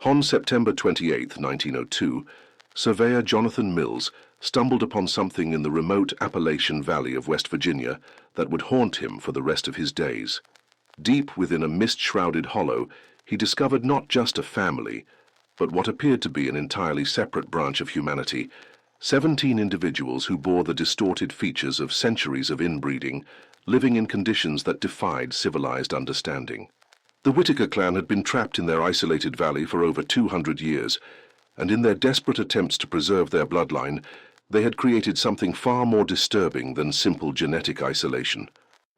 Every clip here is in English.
On September 28, 1902, surveyor Jonathan Mills stumbled upon something in the remote Appalachian Valley of West Virginia that would haunt him for the rest of his days. Deep within a mist-shrouded hollow, he discovered not just a family, but what appeared to be an entirely separate branch of humanity, 17 individuals who bore the distorted features of centuries of inbreeding, living in conditions that defied civilized understanding. The Whitaker clan had been trapped in their isolated valley for over 200 years, and in their desperate attempts to preserve their bloodline, they had created something far more disturbing than simple genetic isolation.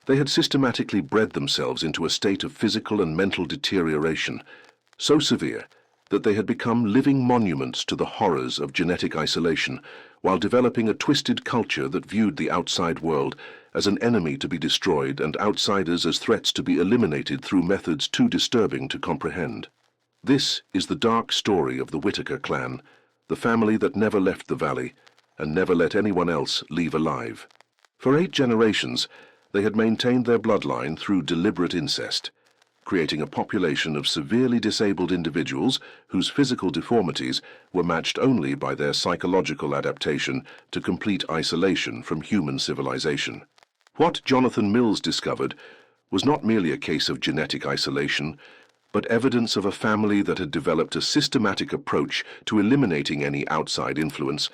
They had systematically bred themselves into a state of physical and mental deterioration, so severe that they had become living monuments to the horrors of genetic isolation, while developing a twisted culture that viewed the outside world as an enemy to be destroyed and outsiders as threats to be eliminated through methods too disturbing to comprehend. This is the dark story of the Whitaker clan, the family that never left the valley and never let anyone else leave alive. For 8 generations, they had maintained their bloodline through deliberate incest, creating a population of severely disabled individuals whose physical deformities were matched only by their psychological adaptation to complete isolation from human civilization. What Jonathan Mills discovered was not merely a case of genetic isolation, but evidence of a family that had developed a systematic approach to eliminating any outside influence,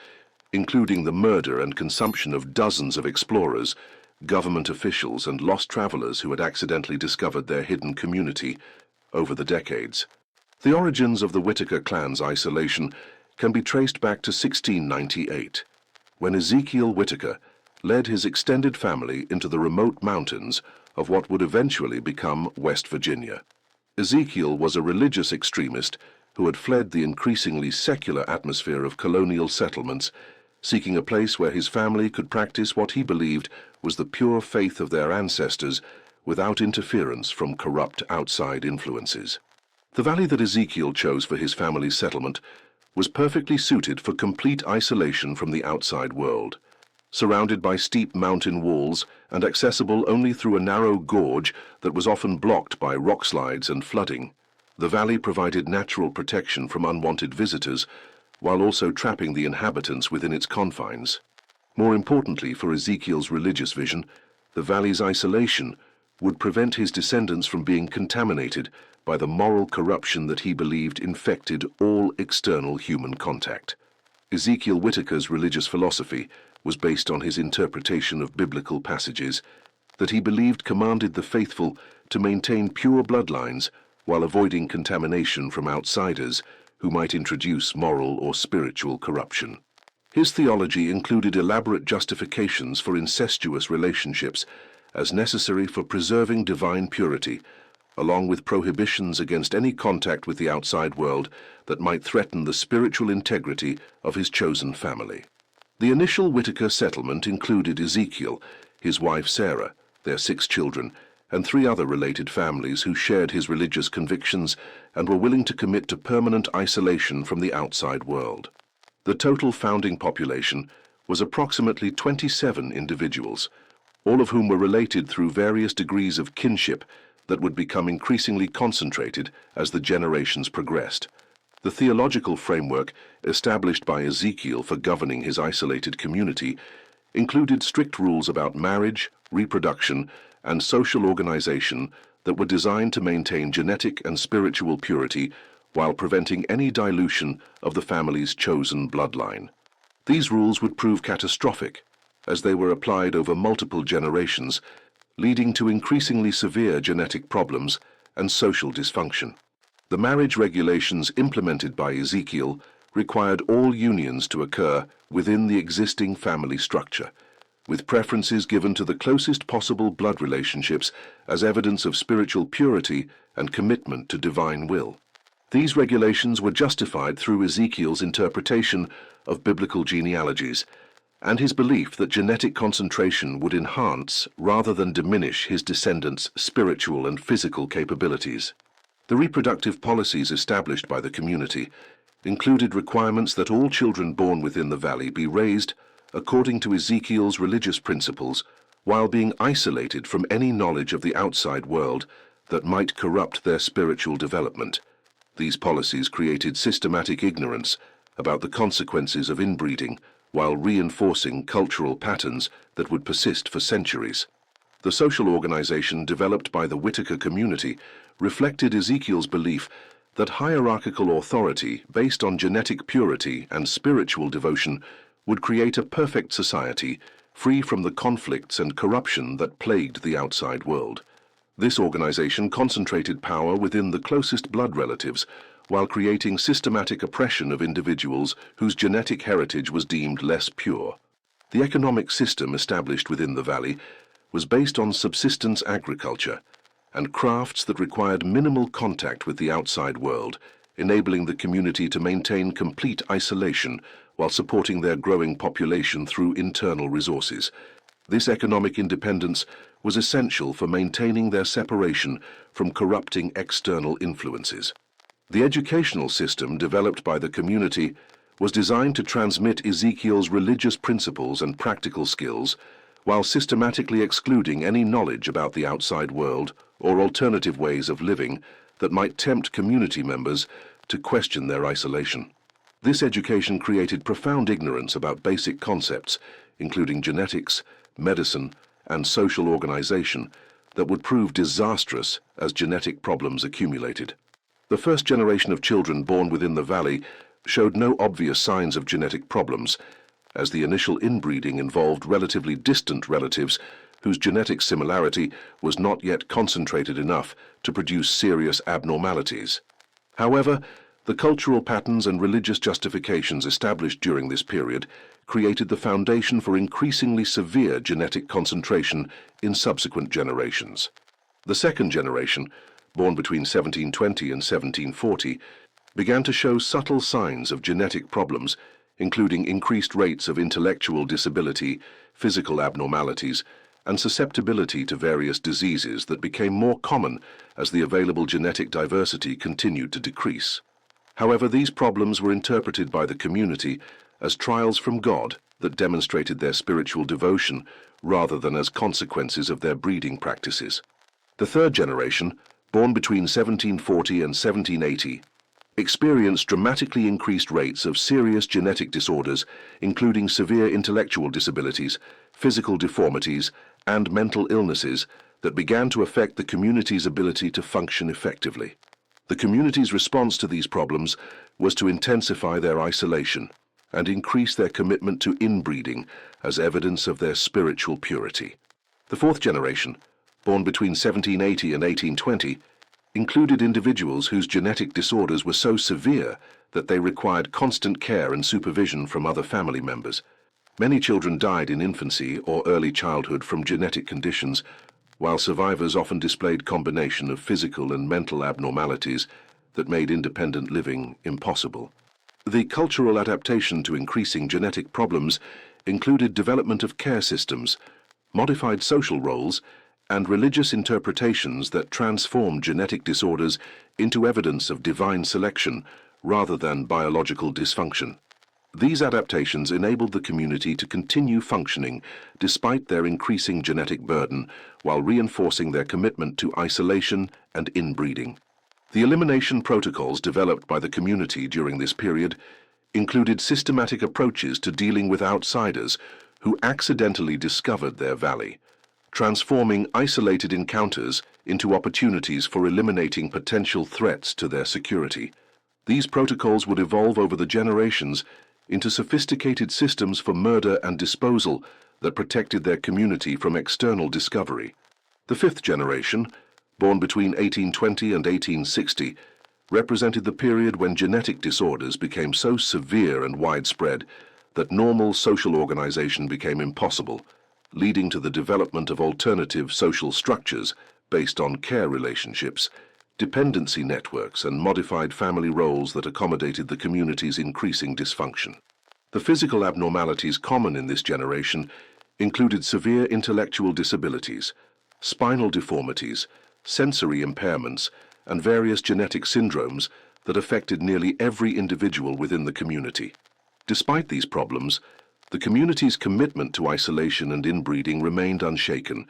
including the murder and consumption of dozens of explorers, government officials, and lost travelers who had accidentally discovered their hidden community over the decades. The origins of the Whitaker clan's isolation can be traced back to 1698, when Ezekiel Whitaker led his extended family into the remote mountains of what would eventually become West Virginia. Ezekiel was a religious extremist who had fled the increasingly secular atmosphere of colonial settlements, seeking a place where his family could practice what he believed was the pure faith of their ancestors without interference from corrupt outside influences. The valley that Ezekiel chose for his family's settlement was perfectly suited for complete isolation from the outside world. Surrounded by steep mountain walls and accessible only through a narrow gorge that was often blocked by rock slides and flooding, the valley provided natural protection from unwanted visitors, while also trapping the inhabitants within its confines. More importantly for Ezekiel's religious vision, the valley's isolation would prevent his descendants from being contaminated by the moral corruption that he believed infected all external human contact. Ezekiel Whitaker's religious philosophy was based on his interpretation of biblical passages that he believed commanded the faithful to maintain pure bloodlines while avoiding contamination from outsiders who might introduce moral or spiritual corruption. His theology included elaborate justifications for incestuous relationships as necessary for preserving divine purity, along with prohibitions against any contact with the outside world that might threaten the spiritual integrity of his chosen family. The initial Whitaker settlement included Ezekiel, his wife Sarah, their 6 children, and 3 other related families who shared his religious convictions and were willing to commit to permanent isolation from the outside world. The total founding population was approximately 27 individuals, all of whom were related through various degrees of kinship that would become increasingly concentrated as the generations progressed. The theological framework established by Ezekiel for governing his isolated community included strict rules about marriage, reproduction, and social organization that were designed to maintain genetic and spiritual purity while preventing any dilution of the family's chosen bloodline. These rules would prove catastrophic, as they were applied over multiple generations, leading to increasingly severe genetic problems and social dysfunction. The marriage regulations implemented by Ezekiel required all unions to occur within the existing family structure, with preferences given to the closest possible blood relationships as evidence of spiritual purity and commitment to divine will. These regulations were justified through Ezekiel's interpretation of biblical genealogies and his belief that genetic concentration would enhance rather than diminish his descendants' spiritual and physical capabilities. The reproductive policies established by the community included requirements that all children born within the valley be raised according to Ezekiel's religious principles while being isolated from any knowledge of the outside world that might corrupt their spiritual development. These policies created systematic ignorance about the consequences of inbreeding while reinforcing cultural patterns that would persist for centuries. The social organization developed by the Whitaker community reflected Ezekiel's belief that hierarchical authority based on genetic purity and spiritual devotion would create a perfect society free from the conflicts and corruption that plagued the outside world. This organization concentrated power within the closest blood relatives while creating systematic oppression of individuals whose genetic heritage was deemed less pure. The economic system established within the valley was based on subsistence agriculture and crafts that required minimal contact with the outside world, enabling the community to maintain complete isolation while supporting their growing population through internal resources. This economic independence was essential for maintaining their separation from corrupting external influences. The educational system developed by the community was designed to transmit Ezekiel's religious principles and practical skills while systematically excluding any knowledge about the outside world or alternative ways of living that might tempt community members to question their isolation. This education created profound ignorance about basic concepts, including genetics, medicine, and social organization, that would prove disastrous as genetic problems accumulated. The first generation of children born within the valley showed no obvious signs of genetic problems, as the initial inbreeding involved relatively distant relatives whose genetic similarity was not yet concentrated enough to produce serious abnormalities. However, the cultural patterns and religious justifications established during this period created the foundation for increasingly severe genetic concentration in subsequent generations. The second generation, born between 1720 and 1740, began to show subtle signs of genetic problems, including increased rates of intellectual disability, physical abnormalities, and susceptibility to various diseases that became more common as the available genetic diversity continued to decrease. However, these problems were interpreted by the community as trials from God that demonstrated their spiritual devotion rather than as consequences of their breeding practices. The third generation, born between 1740 and 1780, experienced dramatically increased rates of serious genetic disorders, including severe intellectual disabilities, physical deformities, and mental illnesses that began to affect the community's ability to function effectively. The community's response to these problems was to intensify their isolation and increase their commitment to inbreeding as evidence of their spiritual purity. The fourth generation, born between 1780 and 1820, included individuals whose genetic disorders were so severe that they required constant care and supervision from other family members. Many children died in infancy or early childhood from genetic conditions, while survivors often displayed combination of physical and mental abnormalities that made independent living impossible. The cultural adaptation to increasing genetic problems included development of care systems, modified social roles, and religious interpretations that transformed genetic disorders into evidence of divine selection rather than biological dysfunction. These adaptations enabled the community to continue functioning despite their increasing genetic burden, while reinforcing their commitment to isolation and inbreeding. The elimination protocols developed by the community during this period included systematic approaches to dealing with outsiders who accidentally discovered their valley, transforming isolated encounters into opportunities for eliminating potential threats to their security. These protocols would evolve over the generations into sophisticated systems for murder and disposal that protected their community from external discovery. The fifth generation, born between 1820 and 1860, represented the period when genetic disorders became so severe and widespread that normal social organization became impossible, leading to the development of alternative social structures based on care relationships, dependency networks, and modified family roles that accommodated the community's increasing dysfunction. The physical abnormalities common in this generation included severe intellectual disabilities, spinal deformities, sensory impairments, and various genetic syndromes that affected nearly every individual within the community. Despite these problems, the community's commitment to isolation and inbreeding remained unshaken,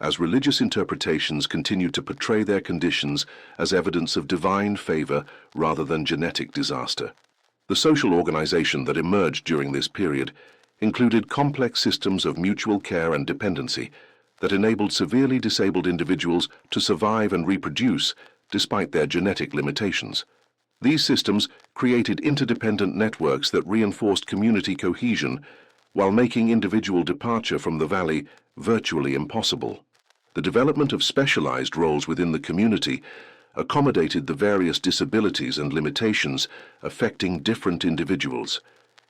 as religious interpretations continued to portray their conditions as evidence of divine favor rather than genetic disaster. The social organization that emerged during this period included complex systems of mutual care and dependency that enabled severely disabled individuals to survive and reproduce despite their genetic limitations. These systems created interdependent networks that reinforced community cohesion while making individual departure from the valley virtually impossible. The development of specialized roles within the community accommodated the various disabilities and limitations affecting different individuals,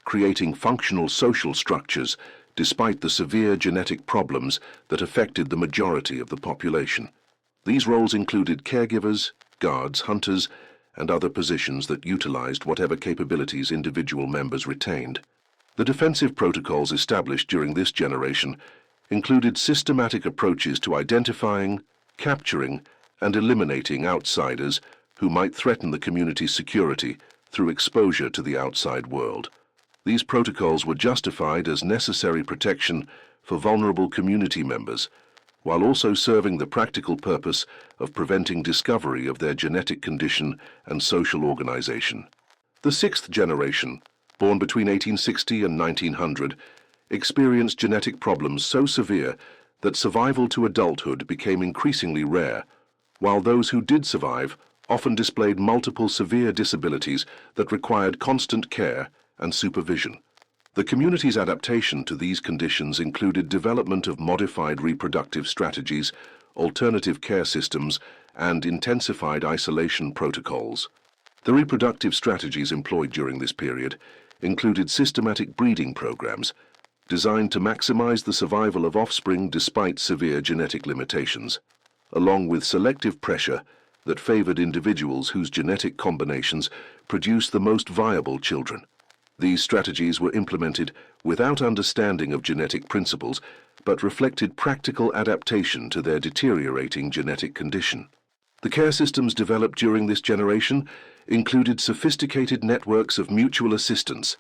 creating functional social structures despite the severe genetic problems that affected the majority of the population. These roles included caregivers, guards, hunters, and other positions that utilized whatever capabilities individual members retained. The defensive protocols established during this generation included systematic approaches to identifying, capturing, and eliminating outsiders who might threaten the community's security through exposure to the outside world. These protocols were justified as necessary protection for vulnerable community members, while also serving the practical purpose of preventing discovery of their genetic condition and social organization. The sixth generation, born between 1860 and 1900, experienced genetic problems so severe that survival to adulthood became increasingly rare, while those who did survive often displayed multiple severe disabilities that required constant care and supervision. The community's adaptation to these conditions included development of modified reproductive strategies, alternative care systems, and intensified isolation protocols. The reproductive strategies employed during this period included systematic breeding programs designed to maximize the survival of offspring despite severe genetic limitations, along with selective pressure that favored individuals whose genetic combinations produced the most viable children. These strategies were implemented without understanding of genetic principles, but reflected practical adaptation to their deteriorating genetic condition. The care systems developed during this generation included sophisticated networks of mutual assistance,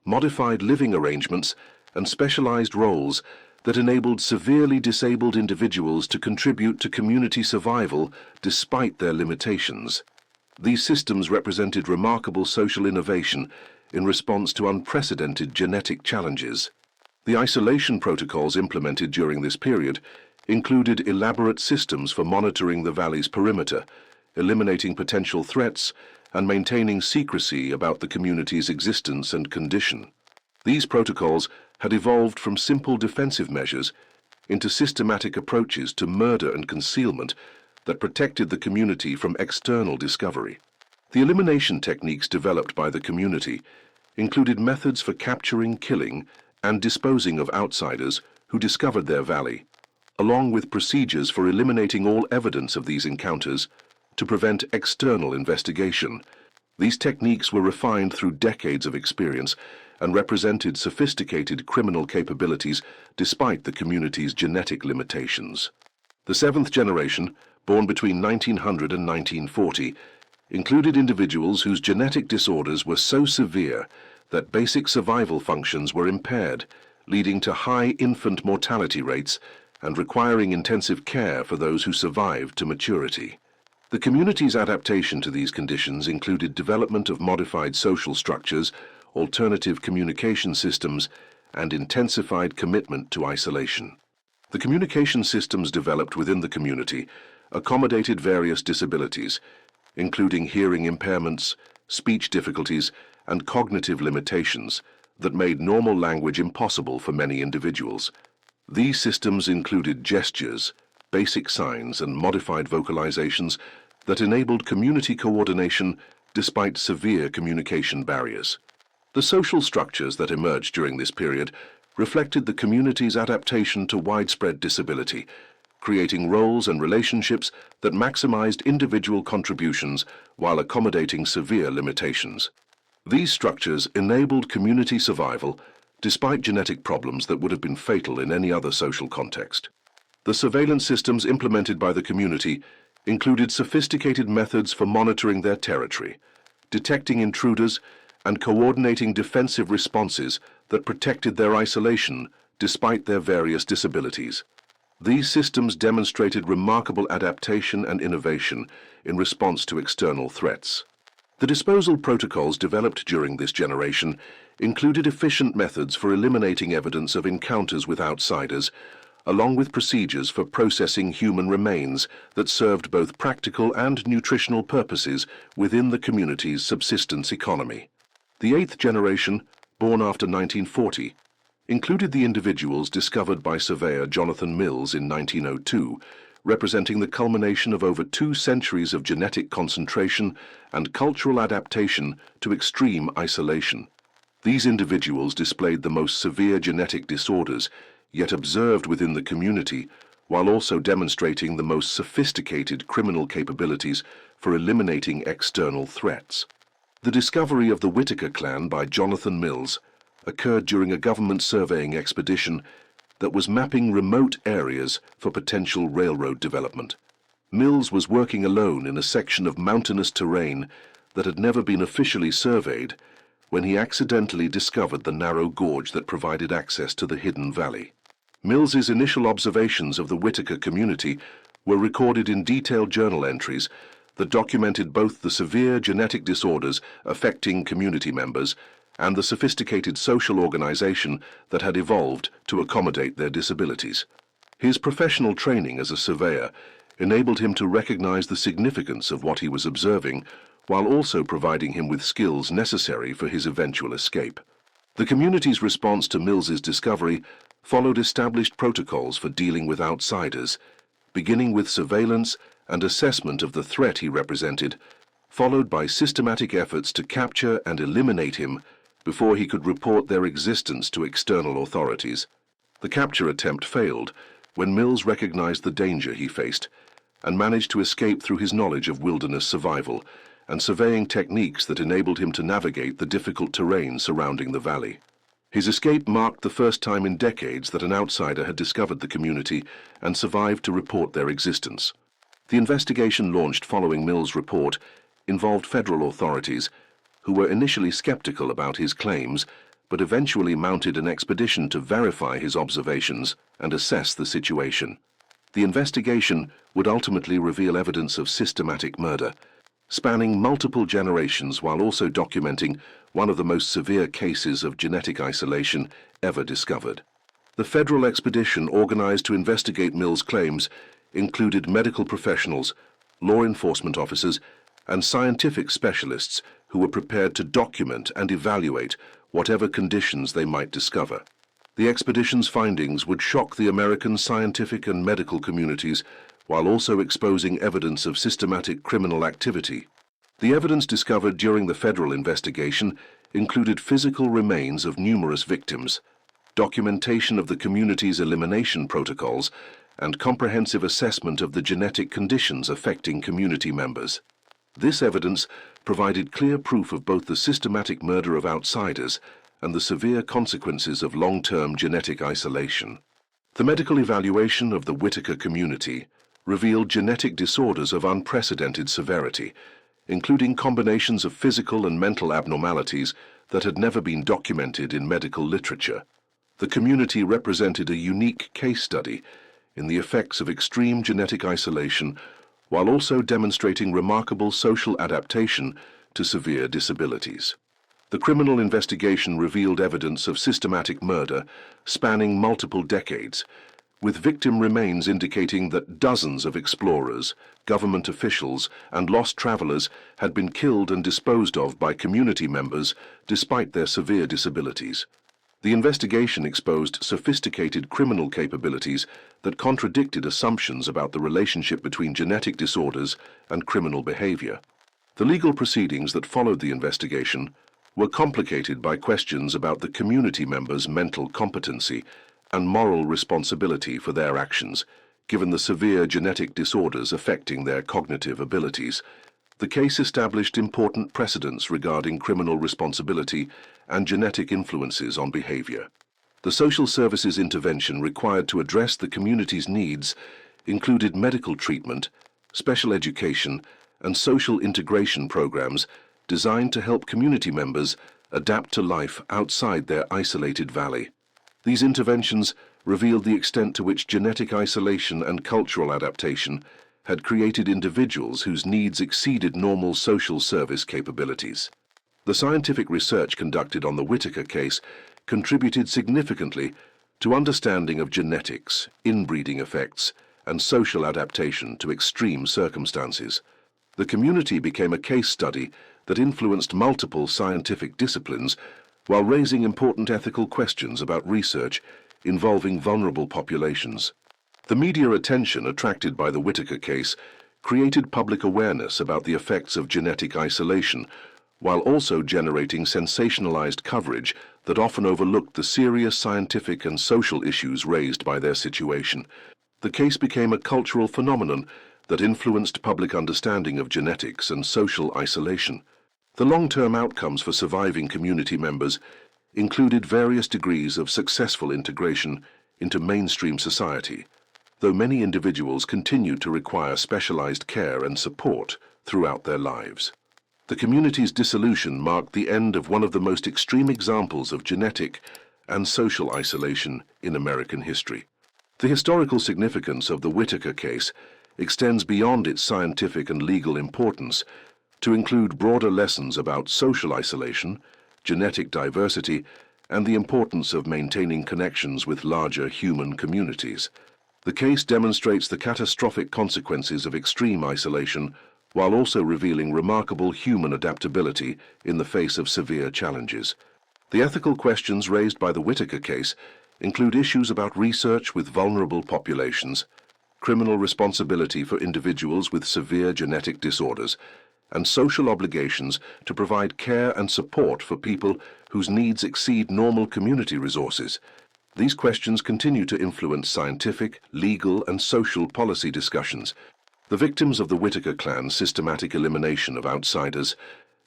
modified living arrangements, and specialized roles that enabled severely disabled individuals to contribute to community survival despite their limitations. These systems represented remarkable social innovation in response to unprecedented genetic challenges. The isolation protocols implemented during this period included elaborate systems for monitoring the valley's perimeter, eliminating potential threats, and maintaining secrecy about the community's existence and condition. These protocols had evolved from simple defensive measures into systematic approaches to murder and concealment that protected the community from external discovery. The elimination techniques developed by the community included methods for capturing, killing, and disposing of outsiders who discovered their valley, along with procedures for eliminating all evidence of these encounters to prevent external investigation. These techniques were refined through decades of experience and represented sophisticated criminal capabilities despite the community's genetic limitations. The seventh generation, born between 1900 and 1940, included individuals whose genetic disorders were so severe that basic survival functions were impaired, leading to high infant mortality rates and requiring intensive care for those who survived to maturity. The community's adaptation to these conditions included development of modified social structures, alternative communication systems, and intensified commitment to isolation. The communication systems developed within the community accommodated various disabilities, including hearing impairments, speech difficulties, and cognitive limitations that made normal language impossible for many individuals. These systems included gestures, basic signs, and modified vocalizations that enabled community coordination despite severe communication barriers. The social structures that emerged during this period reflected the community's adaptation to widespread disability, creating roles and relationships that maximized individual contributions while accommodating severe limitations. These structures enabled community survival despite genetic problems that would have been fatal in any other social context. The surveillance systems implemented by the community included sophisticated methods for monitoring their territory, detecting intruders, and coordinating defensive responses that protected their isolation despite their various disabilities. These systems demonstrated remarkable adaptation and innovation in response to external threats. The disposal protocols developed during this generation included efficient methods for eliminating evidence of encounters with outsiders, along with procedures for processing human remains that served both practical and nutritional purposes within the community's subsistence economy. The eighth generation, born after 1940, included the individuals discovered by surveyor Jonathan Mills in 1902, representing the culmination of over 2 centuries of genetic concentration and cultural adaptation to extreme isolation. These individuals displayed the most severe genetic disorders, yet observed within the community, while also demonstrating the most sophisticated criminal capabilities for eliminating external threats. The discovery of the Whitaker clan by Jonathan Mills occurred during a government surveying expedition that was mapping remote areas for potential railroad development. Mills was working alone in a section of mountainous terrain that had never been officially surveyed when he accidentally discovered the narrow gorge that provided access to the hidden valley. Mills's initial observations of the Whitaker community were recorded in detailed journal entries that documented both the severe genetic disorders affecting community members and the sophisticated social organization that had evolved to accommodate their disabilities. His professional training as a surveyor enabled him to recognize the significance of what he was observing, while also providing him with skills necessary for his eventual escape. The community's response to Mills's discovery followed established protocols for dealing with outsiders, beginning with surveillance and assessment of the threat he represented, followed by systematic efforts to capture and eliminate him before he could report their existence to external authorities. The capture attempt failed when Mills recognized the danger he faced and managed to escape through his knowledge of wilderness survival and surveying techniques that enabled him to navigate the difficult terrain surrounding the valley. His escape marked the first time in decades that an outsider had discovered the community and survived to report their existence. The investigation launched following Mills' report involved federal authorities who were initially skeptical about his claims, but eventually mounted an expedition to verify his observations and assess the situation. The investigation would ultimately reveal evidence of systematic murder, spanning multiple generations while also documenting one of the most severe cases of genetic isolation ever discovered. The federal expedition organized to investigate Mills' claims included medical professionals, law enforcement officers, and scientific specialists who were prepared to document and evaluate whatever conditions they might discover. The expedition's findings would shock the American scientific and medical communities while also exposing evidence of systematic criminal activity. The evidence discovered during the federal investigation included physical remains of numerous victims, documentation of the community's elimination protocols, and comprehensive assessment of the genetic conditions affecting community members. This evidence provided clear proof of both the systematic murder of outsiders and the severe consequences of long-term genetic isolation. The medical evaluation of the Whitaker community revealed genetic disorders of unprecedented severity, including combinations of physical and mental abnormalities that had never been documented in medical literature. The community represented a unique case study in the effects of extreme genetic isolation while also demonstrating remarkable social adaptation to severe disabilities. The criminal investigation revealed evidence of systematic murder spanning multiple decades, with victim remains indicating that dozens of explorers, government officials, and lost travelers had been killed and disposed of by community members despite their severe disabilities. The investigation exposed sophisticated criminal capabilities that contradicted assumptions about the relationship between genetic disorders and criminal behavior. The legal proceedings that followed the investigation were complicated by questions about the community members' mental competency and moral responsibility for their actions, given the severe genetic disorders affecting their cognitive abilities. The case established important precedents regarding criminal responsibility and genetic influences on behavior. The social services intervention required to address the community's needs included medical treatment, special education, and social integration programs designed to help community members adapt to life outside their isolated valley. These interventions revealed the extent to which genetic isolation and cultural adaptation had created individuals whose needs exceeded normal social service capabilities. The scientific research conducted on the Whitaker case contributed significantly to understanding of genetics, inbreeding effects, and social adaptation to extreme circumstances. The community became a case study that influenced multiple scientific disciplines while raising important ethical questions about research involving vulnerable populations. The media attention attracted by the Whitaker case created public awareness about the effects of genetic isolation, while also generating sensationalized coverage that often overlooked the serious scientific and social issues raised by their situation. The case became a cultural phenomenon that influenced public understanding of genetics and social isolation. The long-term outcomes for surviving community members included various degrees of successful integration into mainstream society, though many individuals continued to require specialized care and support throughout their lives. The community's dissolution marked the end of one of the most extreme examples of genetic and social isolation in American history. The historical significance of the Whitaker case extends beyond its scientific and legal importance to include broader lessons about social isolation, genetic diversity, and the importance of maintaining connections with larger human communities. The case demonstrates the catastrophic consequences of extreme isolation while also revealing remarkable human adaptability in the face of severe challenges. The ethical questions raised by the Whitaker case include issues about research with vulnerable populations, criminal responsibility for individuals with severe genetic disorders, and social obligations to provide care and support for people whose needs exceed normal community resources. These questions continue to influence scientific, legal, and social policy discussions. The victims of the Whitaker clan's systematic elimination of outsiders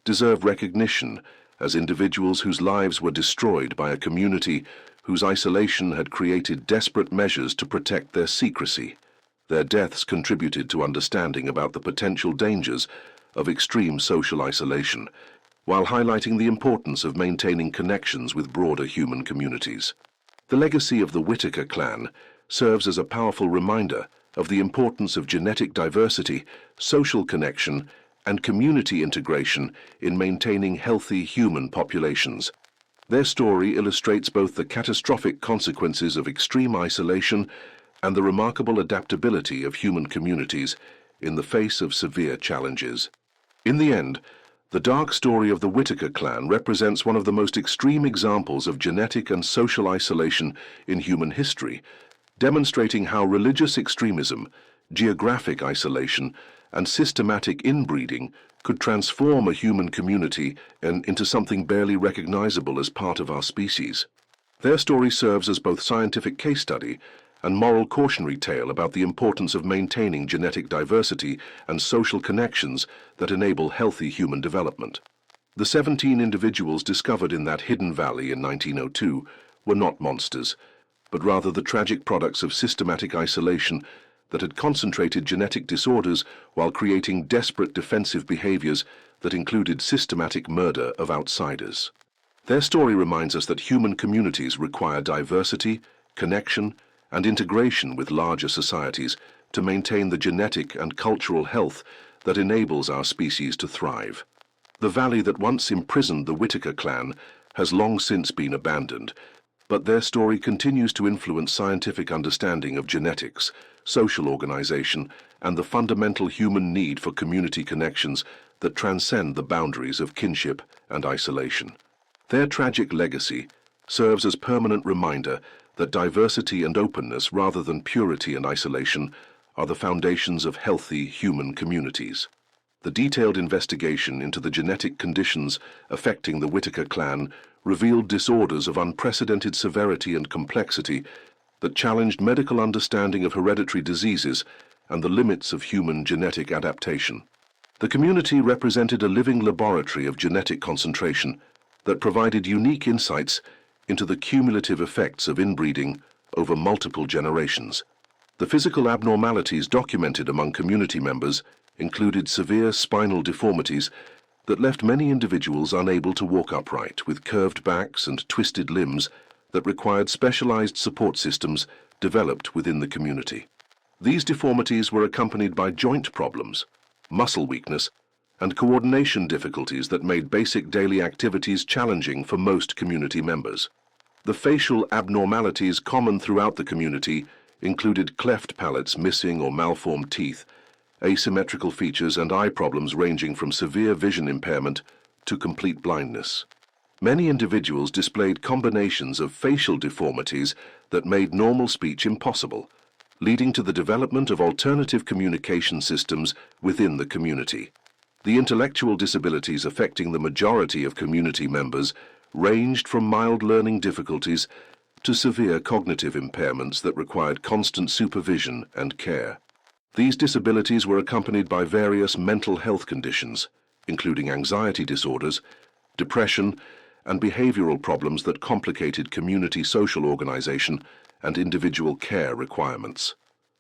deserve recognition as individuals whose lives were destroyed by a community whose isolation had created desperate measures to protect their secrecy. Their deaths contributed to understanding about the potential dangers of extreme social isolation, while highlighting the importance of maintaining connections with broader human communities. The legacy of the Whitaker clan serves as a powerful reminder of the importance of genetic diversity, social connection, and community integration in maintaining healthy human populations. Their story illustrates both the catastrophic consequences of extreme isolation and the remarkable adaptability of human communities in the face of severe challenges. In the end, the dark story of the Whitaker clan represents one of the most extreme examples of genetic and social isolation in human history, demonstrating how religious extremism, geographic isolation, and systematic inbreeding could transform a human community into something barely recognizable as part of our species. Their story serves as both scientific case study and moral cautionary tale about the importance of maintaining genetic diversity and social connections that enable healthy human development. The 17 individuals discovered in that hidden valley in 1902 were not monsters, but rather the tragic products of systematic isolation that had concentrated genetic disorders while creating desperate defensive behaviors that included systematic murder of outsiders. Their story reminds us that human communities require diversity, connection, and integration with larger societies to maintain the genetic and cultural health that enables our species to thrive. The valley that once imprisoned the Whitaker clan has long since been abandoned, but their story continues to influence scientific understanding of genetics, social organization, and the fundamental human need for community connections that transcend the boundaries of kinship and isolation. Their tragic legacy serves as permanent reminder that diversity and openness rather than purity and isolation are the foundations of healthy human communities. The detailed investigation into the genetic conditions affecting the Whitaker clan revealed disorders of unprecedented severity and complexity that challenged medical understanding of hereditary diseases and the limits of human genetic adaptation. The community represented a living laboratory of genetic concentration that provided unique insights into the cumulative effects of inbreeding over multiple generations. The physical abnormalities documented among community members included severe spinal deformities that left many individuals unable to walk upright, with curved backs and twisted limbs that required specialized support systems developed within the community. These deformities were accompanied by joint problems, muscle weakness, and coordination difficulties that made basic daily activities challenging for most community members. The facial abnormalities common throughout the community included cleft palates, missing or malformed teeth, asymmetrical features, and eye problems ranging from severe vision impairment to complete blindness. Many individuals displayed combinations of facial deformities that made normal speech impossible, leading to the development of alternative communication systems within the community. The intellectual disabilities affecting the majority of community members ranged from mild learning difficulties to severe cognitive impairments that required constant supervision and care. These disabilities were accompanied by various mental health conditions, including anxiety disorders, depression, and behavioral problems that complicated community social organization and individual care requirements.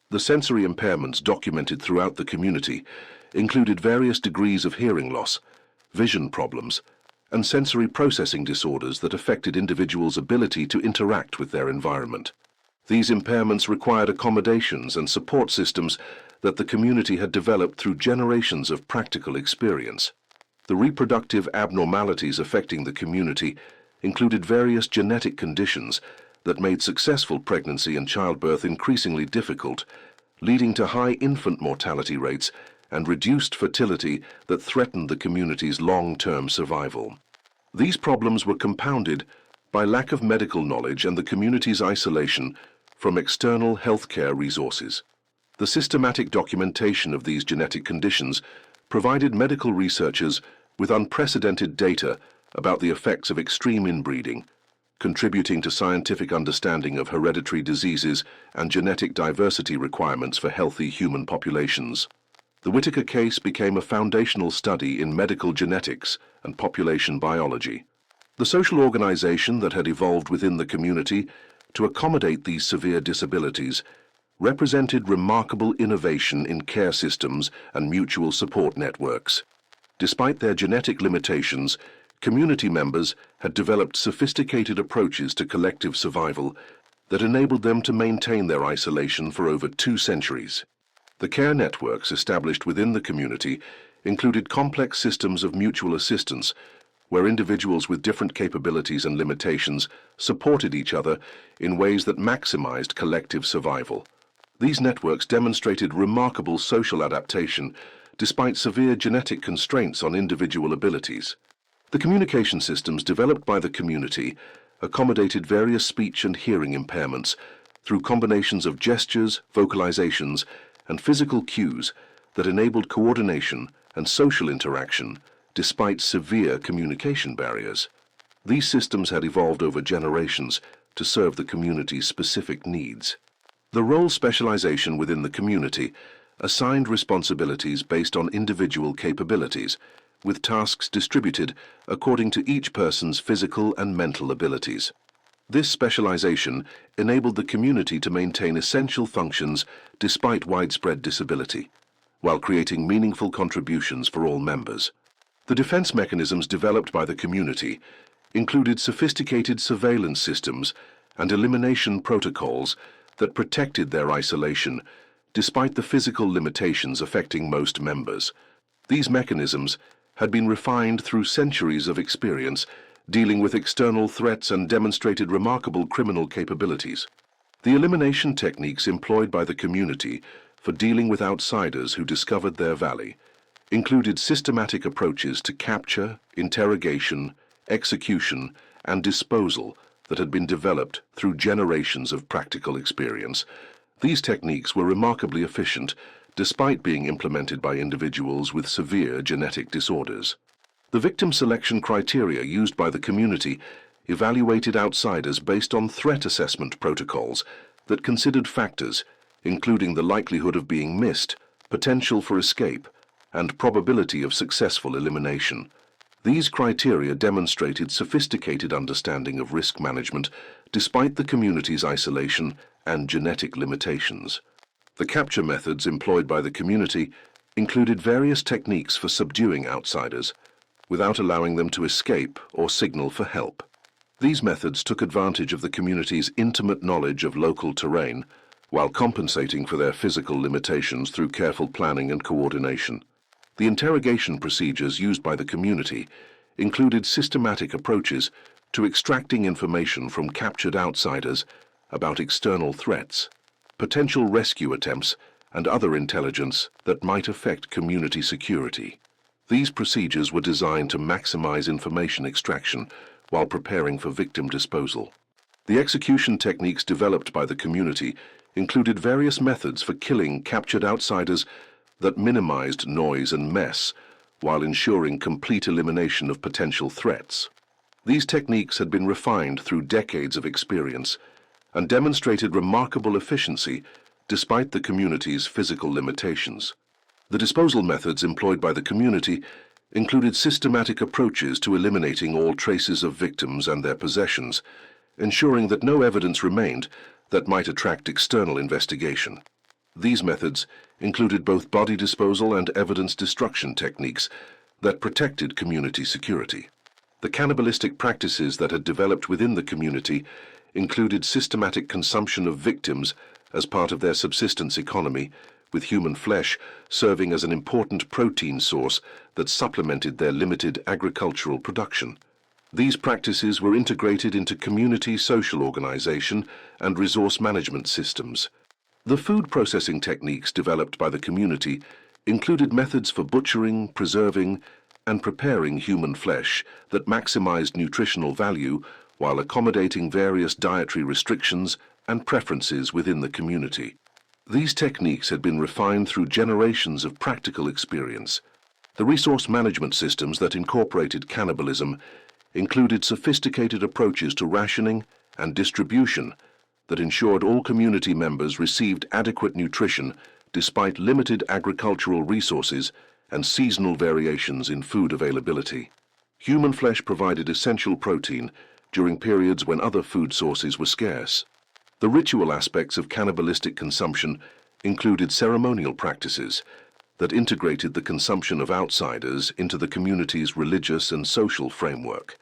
The sensory impairments documented throughout the community included various degrees of hearing loss, vision problems, and sensory processing disorders that affected individuals' ability to interact with their environment. These impairments required accommodations and support systems that the community had developed through generations of practical experience. The reproductive abnormalities affecting the community included various genetic conditions that made successful pregnancy and childbirth increasingly difficult, leading to high infant mortality rates and reduced fertility that threatened the community's long-term survival. These problems were compounded by lack of medical knowledge and the community's isolation from external healthcare resources. The systematic documentation of these genetic conditions provided medical researchers with unprecedented data about the effects of extreme inbreeding, contributing to scientific understanding of hereditary diseases and genetic diversity requirements for healthy human populations. The Whitaker case became a foundational study in medical genetics and population biology. The social organization that had evolved within the community to accommodate these severe disabilities represented remarkable innovation in care systems and mutual support networks. Despite their genetic limitations, community members had developed sophisticated approaches to collective survival that enabled them to maintain their isolation for over 2 centuries. The care networks established within the community included complex systems of mutual assistance, where individuals with different capabilities and limitations supported each other in ways that maximized collective survival. These networks demonstrated remarkable social adaptation despite severe genetic constraints on individual abilities. The communication systems developed by the community accommodated various speech and hearing impairments through combinations of gestures, vocalizations, and physical cues that enabled coordination and social interaction despite severe communication barriers. These systems had evolved over generations to serve the community's specific needs. The role specialization within the community assigned responsibilities based on individual capabilities, with tasks distributed according to each person's physical and mental abilities. This specialization enabled the community to maintain essential functions despite widespread disability, while creating meaningful contributions for all members. The defense mechanisms developed by the community included sophisticated surveillance systems and elimination protocols that protected their isolation despite the physical limitations affecting most members. These mechanisms had been refined through centuries of experience dealing with external threats and demonstrated remarkable criminal capabilities. The elimination techniques employed by the community for dealing with outsiders who discovered their valley included systematic approaches to capture, interrogation, execution, and disposal that had been developed through generations of practical experience. These techniques were remarkably efficient, despite being implemented by individuals with severe genetic disorders. The victim selection criteria used by the community evaluated outsiders based on threat assessment protocols that considered factors including the likelihood of being missed, potential for escape, and probability of successful elimination. These criteria demonstrated sophisticated understanding of risk management despite the community's isolation and genetic limitations. The capture methods employed by the community included various techniques for subduing outsiders without allowing them to escape or signal for help. These methods took advantage of the community's intimate knowledge of local terrain, while compensating for their physical limitations through careful planning and coordination. The interrogation procedures used by the community included systematic approaches to extracting information from captured outsiders about external threats, potential rescue attempts, and other intelligence that might affect community security. These procedures were designed to maximize information extraction while preparing for victim disposal. The execution techniques developed by the community included various methods for killing captured outsiders that minimized noise and mess while ensuring complete elimination of potential threats. These techniques had been refined through decades of experience and demonstrated remarkable efficiency despite the community's physical limitations. The disposal methods employed by the community included systematic approaches to eliminating all traces of victims and their possessions, ensuring that no evidence remained that might attract external investigation. These methods included both body disposal and evidence destruction techniques that protected community security. The cannibalistic practices that had developed within the community included systematic consumption of victims as part of their subsistence economy, with human flesh serving as an important protein source that supplemented their limited agricultural production. These practices were integrated into community social organization and resource management systems. The food processing techniques developed by the community included methods for butchering, preserving, and preparing human flesh that maximized nutritional value while accommodating various dietary restrictions and preferences within the community. These techniques had been refined through generations of practical experience. The resource management systems that incorporated cannibalism included sophisticated approaches to rationing and distribution that ensured all community members received adequate nutrition despite limited agricultural resources and seasonal variations in food availability. Human flesh provided essential protein during periods when other food sources were scarce. The ritual aspects of cannibalistic consumption included ceremonial practices that integrated the consumption of outsiders into the community's religious and social framework.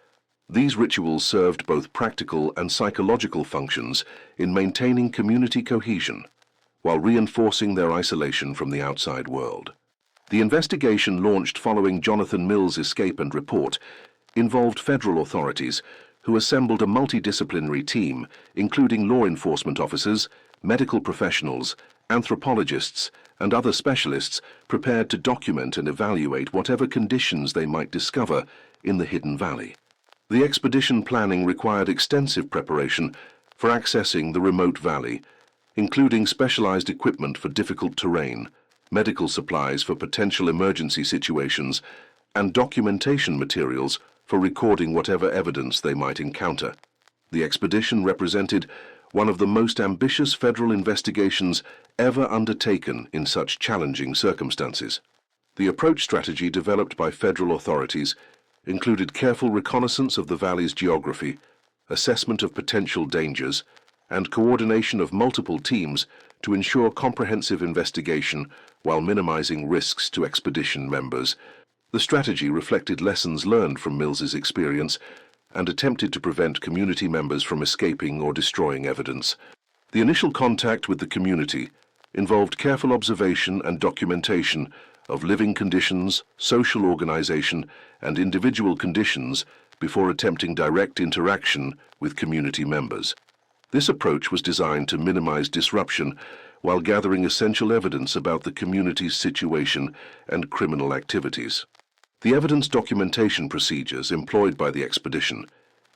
These rituals served both practical and psychological functions in maintaining community cohesion, while reinforcing their isolation from the outside world. The investigation launched following Jonathan Mills' escape and report involved federal authorities who assembled a multidisciplinary team, including law enforcement officers, medical professionals, anthropologists, and other specialists prepared to document and evaluate whatever conditions they might discover in the hidden valley. The expedition planning required extensive preparation for accessing the remote valley, including specialized equipment for difficult terrain, medical supplies for potential emergency situations, and documentation materials for recording whatever evidence they might encounter. The expedition represented one of the most ambitious federal investigations ever undertaken in such challenging circumstances. The approach strategy developed by federal authorities included careful reconnaissance of the valley's geography, assessment of potential dangers, and coordination of multiple teams to ensure comprehensive investigation while minimizing risks to expedition members. The strategy reflected lessons learned from Mills's experience and attempted to prevent community members from escaping or destroying evidence. The initial contact with the community involved careful observation and documentation of living conditions, social organization, and individual conditions before attempting direct interaction with community members. This approach was designed to minimize disruption while gathering essential evidence about the community's situation and criminal activities. The evidence documentation procedures employed by the expedition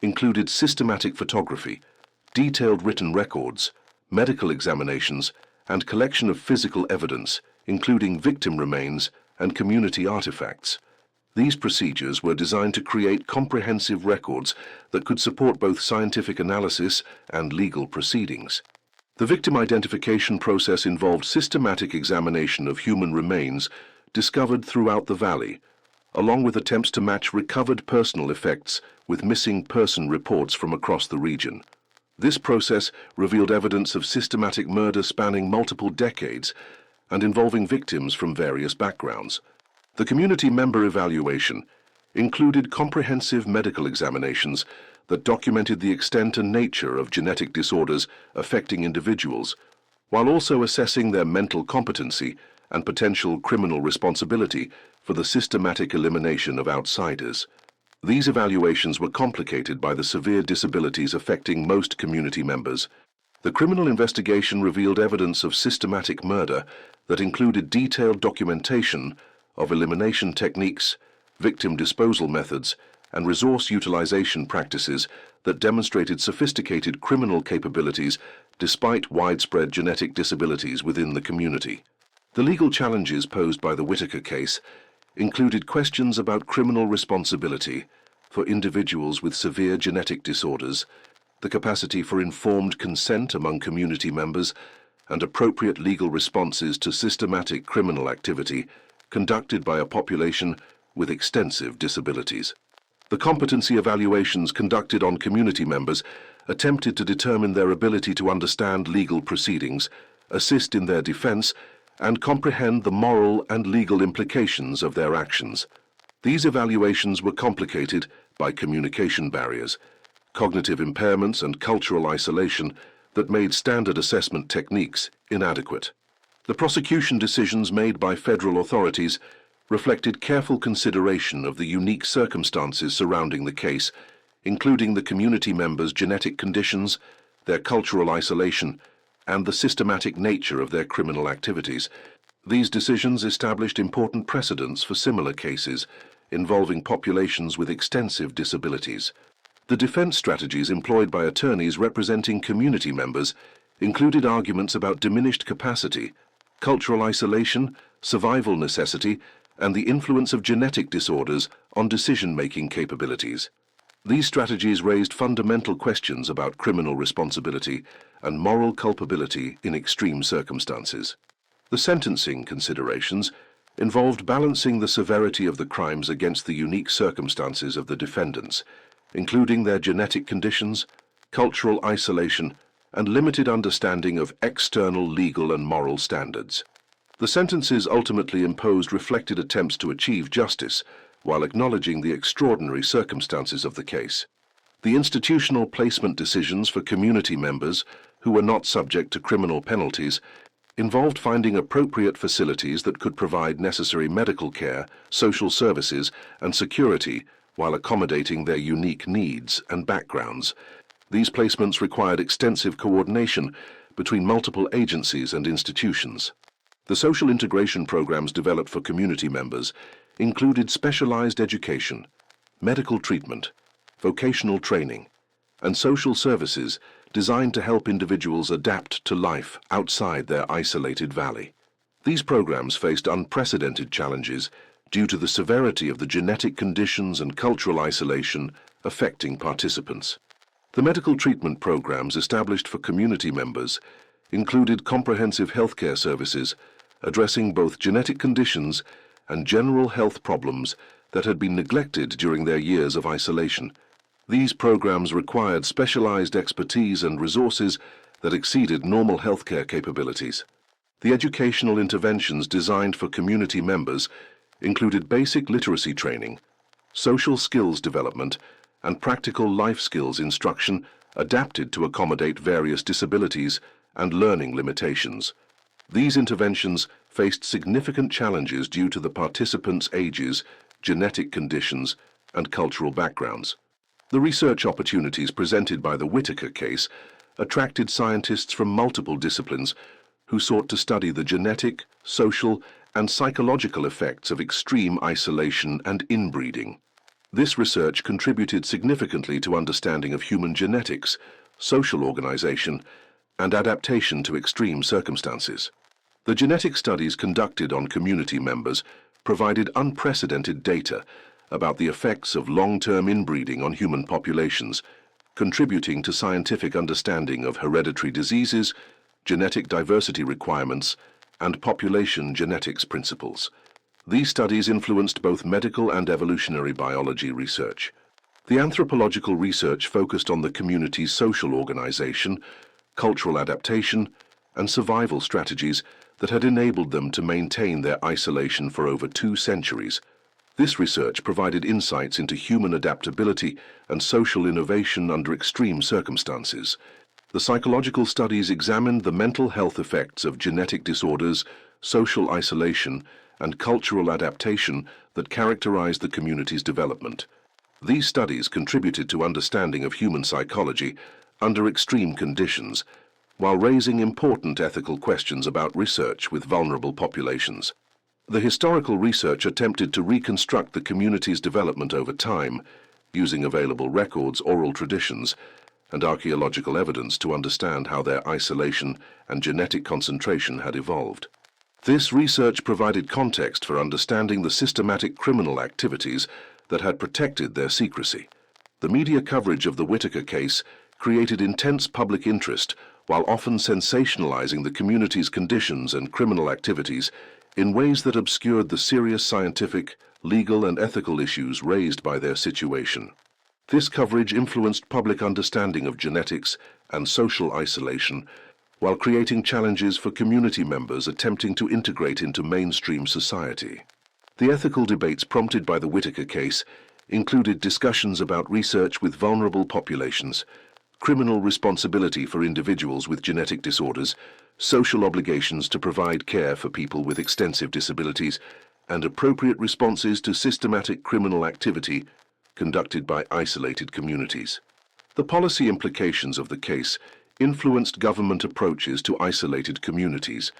included systematic photography, detailed written records, medical examinations, and collection of physical evidence, including victim remains and community artifacts. These procedures were designed to create comprehensive records that could support both scientific analysis and legal proceedings. The victim identification process involved systematic examination of human remains discovered throughout the valley, along with attempts to match recovered personal effects with missing person reports from across the region. This process revealed evidence of systematic murder spanning multiple decades and involving victims from various backgrounds. The community member evaluation included comprehensive medical examinations that documented the extent and nature of genetic disorders affecting individuals, while also assessing their mental competency and potential criminal responsibility for the systematic elimination of outsiders. These evaluations were complicated by the severe disabilities affecting most community members. The criminal investigation revealed evidence of systematic murder that included detailed documentation of elimination techniques, victim disposal methods, and resource utilization practices that demonstrated sophisticated criminal capabilities despite widespread genetic disabilities within the community. The legal challenges posed by the Whitaker case included questions about criminal responsibility for individuals with severe genetic disorders, the capacity for informed consent among community members, and appropriate legal responses to systematic criminal activity conducted by a population with extensive disabilities. The competency evaluations conducted on community members attempted to determine their ability to understand legal proceedings, assist in their defense, and comprehend the moral and legal implications of their actions. These evaluations were complicated by communication barriers, cognitive impairments, and cultural isolation that made standard assessment techniques inadequate. The prosecution decisions made by federal authorities reflected careful consideration of the unique circumstances surrounding the case, including the community members' genetic conditions, their cultural isolation, and the systematic nature of their criminal activities. These decisions established important precedents for similar cases involving populations with extensive disabilities. The defense strategies employed by attorneys representing community members included arguments about diminished capacity, cultural isolation, survival necessity, and the influence of genetic disorders on decision-making capabilities. These strategies raised fundamental questions about criminal responsibility and moral culpability in extreme circumstances. The sentencing considerations involved balancing the severity of the crimes against the unique circumstances of the defendants, including their genetic conditions, cultural isolation, and limited understanding of external legal and moral standards. The sentences ultimately imposed reflected attempts to achieve justice while acknowledging the extraordinary circumstances of the case. The institutional placement decisions for community members who were not subject to criminal penalties involved finding appropriate facilities that could provide necessary medical care, social services, and security while accommodating their unique needs and backgrounds. These placements required extensive coordination between multiple agencies and institutions. The social integration programs developed for community members included specialized education, medical treatment, vocational training, and social services designed to help individuals adapt to life outside their isolated valley. These programs faced unprecedented challenges due to the severity of the genetic conditions and cultural isolation affecting participants. The medical treatment programs established for community members included comprehensive healthcare services addressing both genetic conditions and general health problems that had been neglected during their years of isolation. These programs required specialized expertise and resources that exceeded normal healthcare capabilities. The educational interventions designed for community members included basic literacy training, social skills development, and practical life skills instruction adapted to accommodate various disabilities and learning limitations. These interventions faced significant challenges due to the participants' ages, genetic conditions, and cultural backgrounds. The research opportunities presented by the Whitaker case attracted scientists from multiple disciplines who sought to study the genetic, social, and psychological effects of extreme isolation and inbreeding. This research contributed significantly to understanding of human genetics, social organization, and adaptation to extreme circumstances. The genetic studies conducted on community members provided unprecedented data about the effects of long-term inbreeding on human populations, contributing to scientific understanding of hereditary diseases, genetic diversity requirements, and population genetics principles. These studies influenced both medical and evolutionary biology research. The anthropological research focused on the community's social organization, cultural adaptation, and survival strategies that had enabled them to maintain their isolation for over 2 centuries. This research provided insights into human adaptability and social innovation under extreme circumstances. The psychological studies examined the mental health effects of genetic disorders, social isolation, and cultural adaptation that characterized the community's development. These studies contributed to understanding of human psychology under extreme conditions, while raising important ethical questions about research with vulnerable populations. The historical research attempted to reconstruct the community's development over time, using available records, oral traditions, and archaeological evidence to understand how their isolation and genetic concentration had evolved. This research provided context for understanding the systematic criminal activities that had protected their secrecy. The media coverage of the Whitaker case created intense public interest while often sensationalizing the community's conditions and criminal activities in ways that obscured the serious scientific, legal, and ethical issues raised by their situation. This coverage influenced public understanding of genetics and social isolation, while creating challenges for community members attempting to integrate into mainstream society. The ethical debates prompted by the Whitaker case included discussions about research with vulnerable populations, criminal responsibility for individuals with genetic disorders, social obligations to provide care for people with extensive disabilities, and appropriate responses to systematic criminal activity conducted by isolated communities. The policy implications of the case influenced government approaches to isolated communities,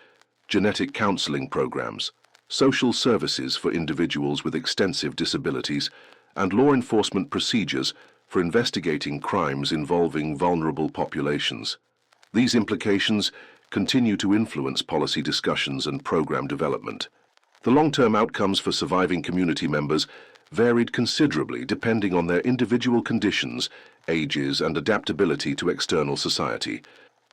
genetic counseling programs, social services for individuals with extensive disabilities, and law enforcement procedures for investigating crimes involving vulnerable populations. These implications continue to influence policy discussions and program development. The long-term outcomes for surviving community members varied considerably depending on their individual conditions, ages, and adaptability to external society.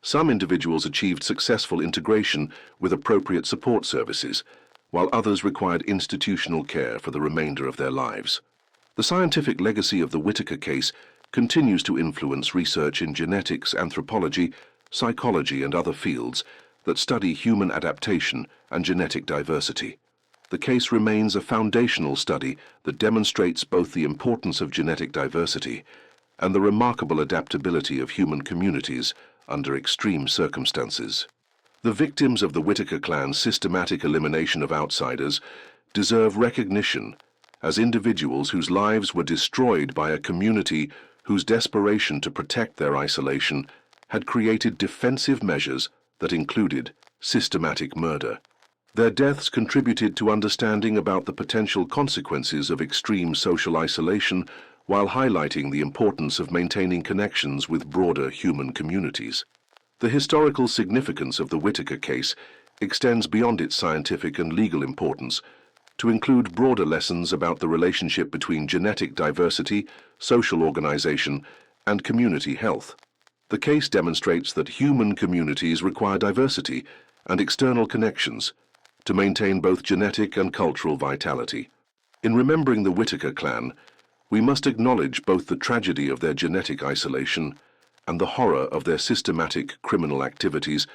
Some individuals achieved successful integration with appropriate support services, while others required institutional care for the remainder of their lives. The scientific legacy of the Whitaker case continues to influence research in genetics, anthropology, psychology, and other fields that study human adaptation and genetic diversity. The case remains a foundational study that demonstrates both the importance of genetic diversity and the remarkable adaptability of human communities under extreme circumstances. The victims of the Whitaker clan's systematic elimination of outsiders deserve recognition as individuals whose lives were destroyed by a community whose desperation to protect their isolation had created defensive measures that included systematic murder. Their deaths contributed to understanding about the potential consequences of extreme social isolation while highlighting the importance of maintaining connections with broader human communities. The historical significance of the Whitaker case extends beyond its scientific and legal importance to include broader lessons about the relationship between genetic diversity, social organization, and community health. The case demonstrates that human communities require diversity and external connections to maintain both genetic and cultural vitality. In remembering the Whitaker clan, we must acknowledge both the tragedy of their genetic isolation and the horror of their systematic criminal activities,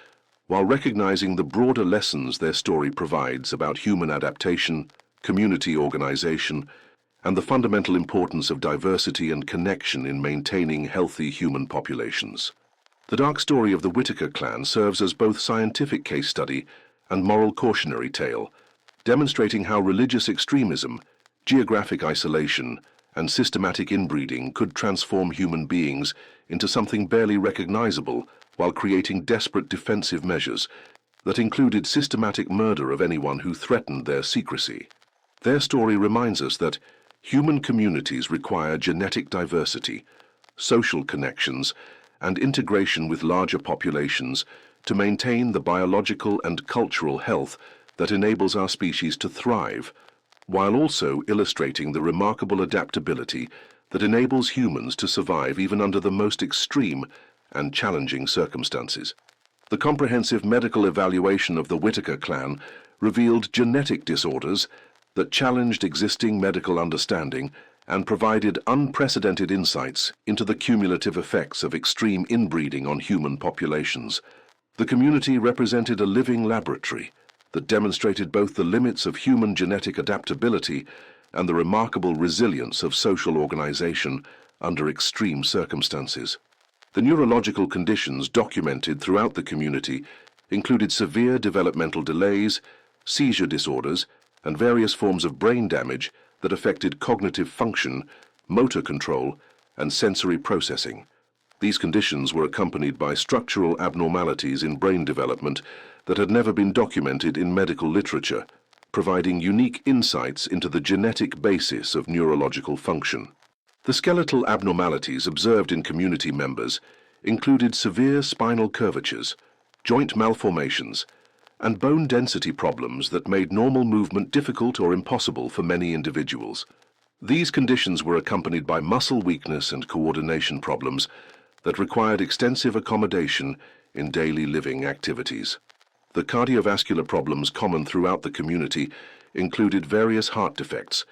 while recognizing the broader lessons their story provides about human adaptation, community organization, and the fundamental importance of diversity and connection in maintaining healthy human populations. The dark story of the Whitaker clan serves as both scientific case study and moral cautionary tale, demonstrating how religious extremism, geographic isolation, and systematic inbreeding could transform human beings into something barely recognizable while creating desperate defensive measures that included systematic murder of anyone who threatened their secrecy. Their story reminds us that human communities require genetic diversity, social connections, and integration with larger populations to maintain the biological and cultural health that enables our species to thrive, while also illustrating the remarkable adaptability that enables humans to survive even under the most extreme and challenging circumstances. The comprehensive medical evaluation of the Whitaker clan revealed genetic disorders that challenged existing medical understanding and provided unprecedented insights into the cumulative effects of extreme inbreeding on human populations. The community represented a living laboratory that demonstrated both the limits of human genetic adaptability and the remarkable resilience of social organization under extreme circumstances. The neurological conditions documented throughout the community included severe developmental delays, seizure disorders, and various forms of brain damage that affected cognitive function, motor control, and sensory processing. These conditions were accompanied by structural abnormalities in brain development that had never been documented in medical literature, providing unique insights into the genetic basis of neurological function. The skeletal abnormalities observed in community members included severe spinal curvatures, joint malformations, and bone density problems that made normal movement difficult or impossible for many individuals. These conditions were accompanied by muscle weakness and coordination problems that required extensive accommodation in daily living activities. The cardiovascular problems common throughout the community included various heart defects,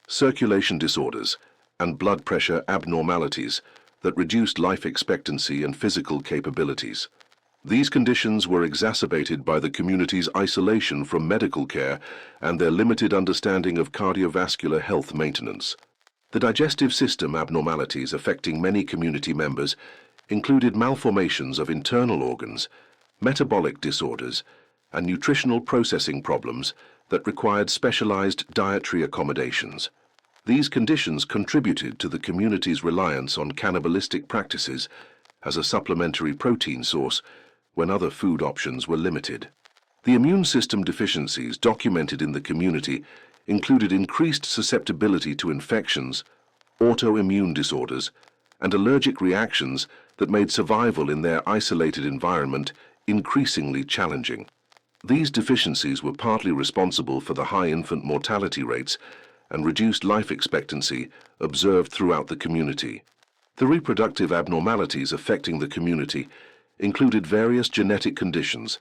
circulation disorders, and blood pressure abnormalities that reduced life expectancy and physical capabilities. These conditions were exacerbated by the community's isolation from medical care and their limited understanding of cardiovascular health maintenance. The digestive system abnormalities affecting many community members included malformations of internal organs, metabolic disorders, and nutritional processing problems that required specialized dietary accommodations. These conditions contributed to the community's reliance on cannibalistic practices as a supplementary protein source when other food options were limited. The immune system deficiencies documented in the community included increased susceptibility to infections, autoimmune disorders, and allergic reactions that made survival in their isolated environment increasingly challenging. These deficiencies were partly responsible for the high infant mortality rates and reduced life expectancy observed throughout the community. The reproductive abnormalities affecting the community included various genetic conditions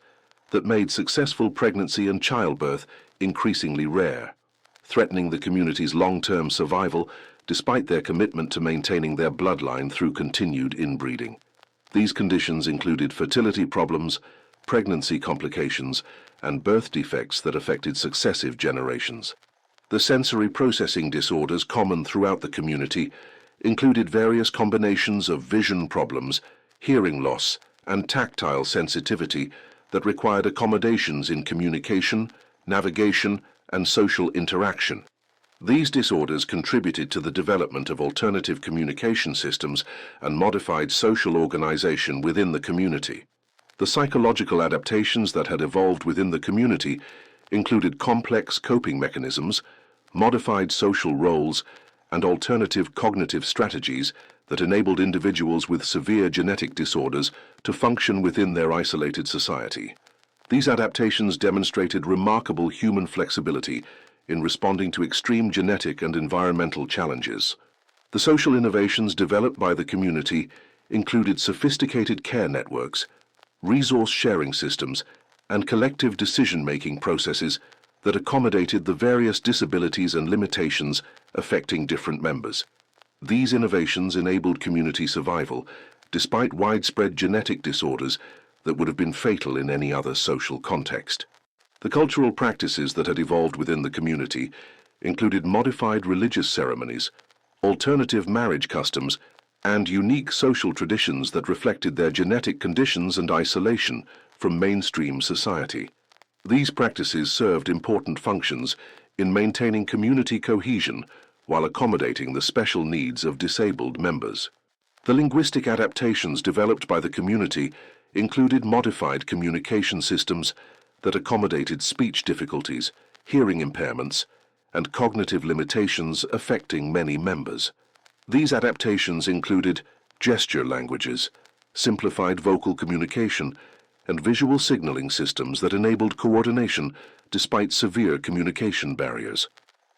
that made successful pregnancy and childbirth increasingly rare, threatening the community's long-term survival despite their commitment to maintaining their bloodline through continued inbreeding. These conditions included fertility problems, pregnancy complications, and birth defects that affected successive generations. The sensory processing disorders common throughout the community included various combinations of vision problems, hearing loss, and tactile sensitivity that required accommodations in communication, navigation, and social interaction. These disorders contributed to the development of alternative communication systems and modified social organization within the community. The psychological adaptations that had evolved within the community included complex coping mechanisms, modified social roles, and alternative cognitive strategies that enabled individuals with severe genetic disorders to function within their isolated society. These adaptations demonstrated remarkable human flexibility in responding to extreme genetic and environmental challenges. The social innovations developed by the community included sophisticated care networks, resource sharing systems, and collective decision-making processes that accommodated the various disabilities and limitations affecting different members. These innovations enabled community survival, despite widespread genetic disorders that would have been fatal in any other social context. The cultural practices that had evolved within the community included modified religious ceremonies, alternative marriage customs, and unique social traditions that reflected their genetic conditions and isolation from mainstream society. These practices served important functions in maintaining community cohesion while accommodating the special needs of disabled members. The linguistic adaptations developed by the community included modified communication systems that accommodated speech difficulties, hearing impairments, and cognitive limitations affecting many members. These adaptations included gesture languages, simplified vocal communication, and visual signaling systems that enabled coordination despite severe communication barriers.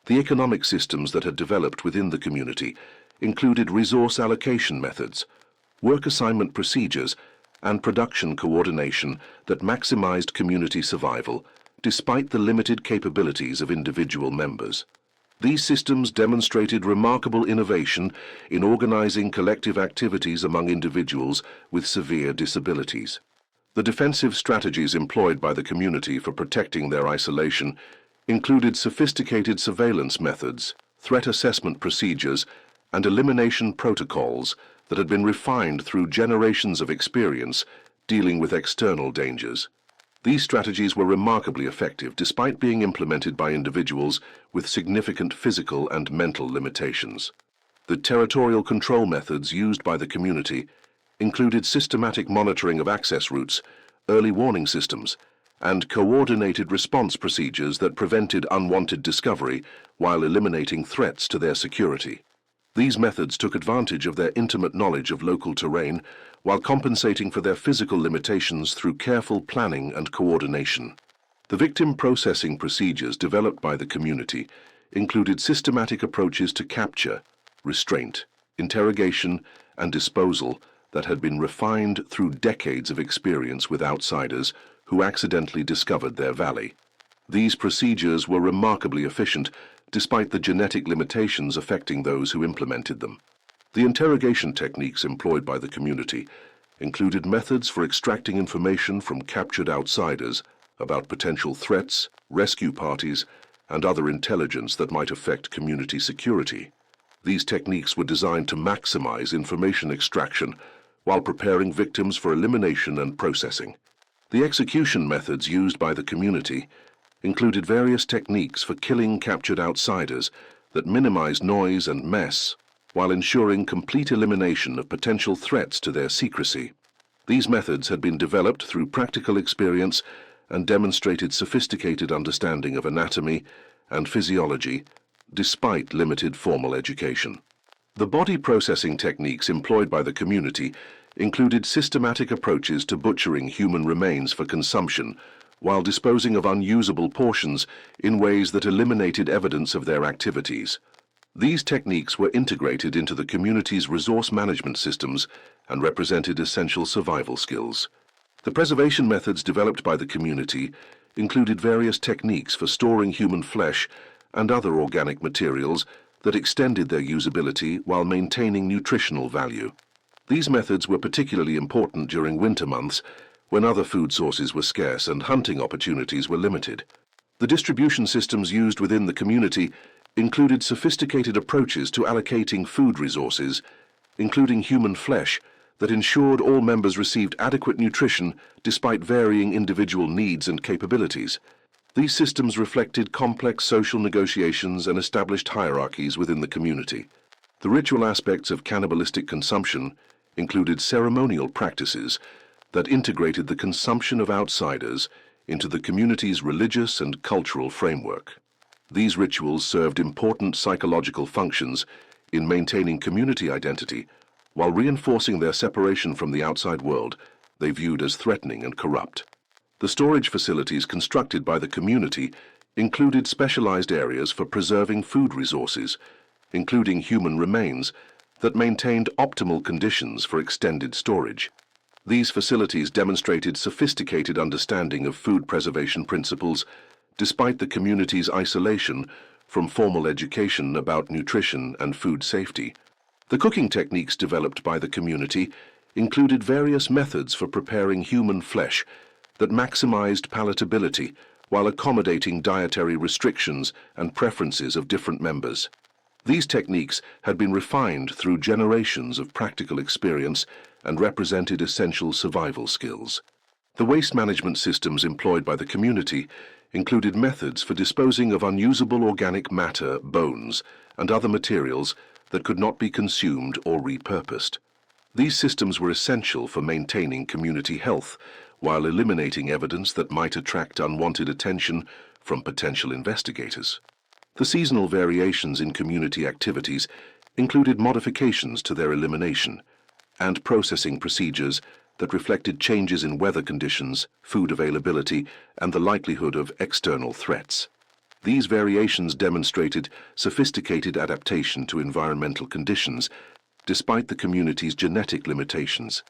The economic systems that had developed within the community included resource allocation methods, work assignment procedures, and production coordination that maximized community survival despite the limited capabilities of individual members. These systems demonstrated remarkable innovation in organizing collective activities among individuals with severe disabilities. The defensive strategies employed by the community for protecting their isolation included sophisticated surveillance methods, threat assessment procedures, and elimination protocols that had been refined through generations of experience dealing with external dangers. These strategies were remarkably effective despite being implemented by individuals with significant physical and mental limitations. The territorial control methods used by the community included systematic monitoring of access routes, early warning systems, and coordinated response procedures that prevented unwanted discovery while eliminating threats to their security. These methods took advantage of their intimate knowledge of local terrain while compensating for their physical limitations through careful planning and coordination. The victim processing procedures developed by the community included systematic approaches to capture, restraint, interrogation, and disposal that had been refined through decades of experience with outsiders who accidentally discovered their valley. These procedures were remarkably efficient despite the genetic limitations affecting those who implemented them. The interrogation techniques employed by the community included methods for extracting information from captured outsiders about potential threats, rescue parties, and other intelligence that might affect community security. These techniques were designed to maximize information extraction while preparing victims for elimination and processing. The execution methods used by the community included various techniques for killing captured outsiders that minimized noise and mess while ensuring complete elimination of potential threats to their secrecy. These methods had been developed through practical experience and demonstrated sophisticated understanding of anatomy and physiology despite limited formal education. The body processing techniques employed by the community included systematic approaches to butchering human remains for consumption while disposing of unusable portions in ways that eliminated evidence of their activities. These techniques were integrated into the community's resource management systems and represented essential survival skills. The preservation methods developed by the community included various techniques for storing human flesh and other organic materials that extended their usability while maintaining nutritional value. These methods were particularly important during winter months when other food sources were scarce and hunting opportunities were limited. The distribution systems used within the community included sophisticated approaches to allocating food resources, including human flesh, that ensured all members received adequate nutrition despite varying individual needs and capabilities. These systems reflected complex social negotiations and established hierarchies within the community. The ritual aspects of cannibalistic consumption included ceremonial practices that integrated the consumption of outsiders into the community's religious and cultural framework. These rituals served important psychological functions in maintaining community identity while reinforcing their separation from the outside world they viewed as threatening and corrupt. The storage facilities constructed by the community included specialized areas for preserving food resources, including human remains, that maintained optimal conditions for extended storage. These facilities demonstrated sophisticated understanding of food preservation principles despite the community's isolation from formal education about nutrition and food safety. The cooking techniques developed by the community included various methods for preparing human flesh that maximized palatability while accommodating dietary restrictions and preferences of different members. These techniques had been refined through generations of practical experience and represented essential survival skills. The waste management systems employed by the community included methods for disposing of unusable organic matter, bones, and other materials that could not be consumed or repurposed. These systems were essential for maintaining community health while eliminating evidence that might attract unwanted attention from potential investigators. The seasonal variations in community activities included modifications to their elimination and processing procedures that reflected changes in weather conditions, food availability, and the likelihood of external threats. These variations demonstrated sophisticated adaptation to environmental conditions, despite the community's genetic limitations.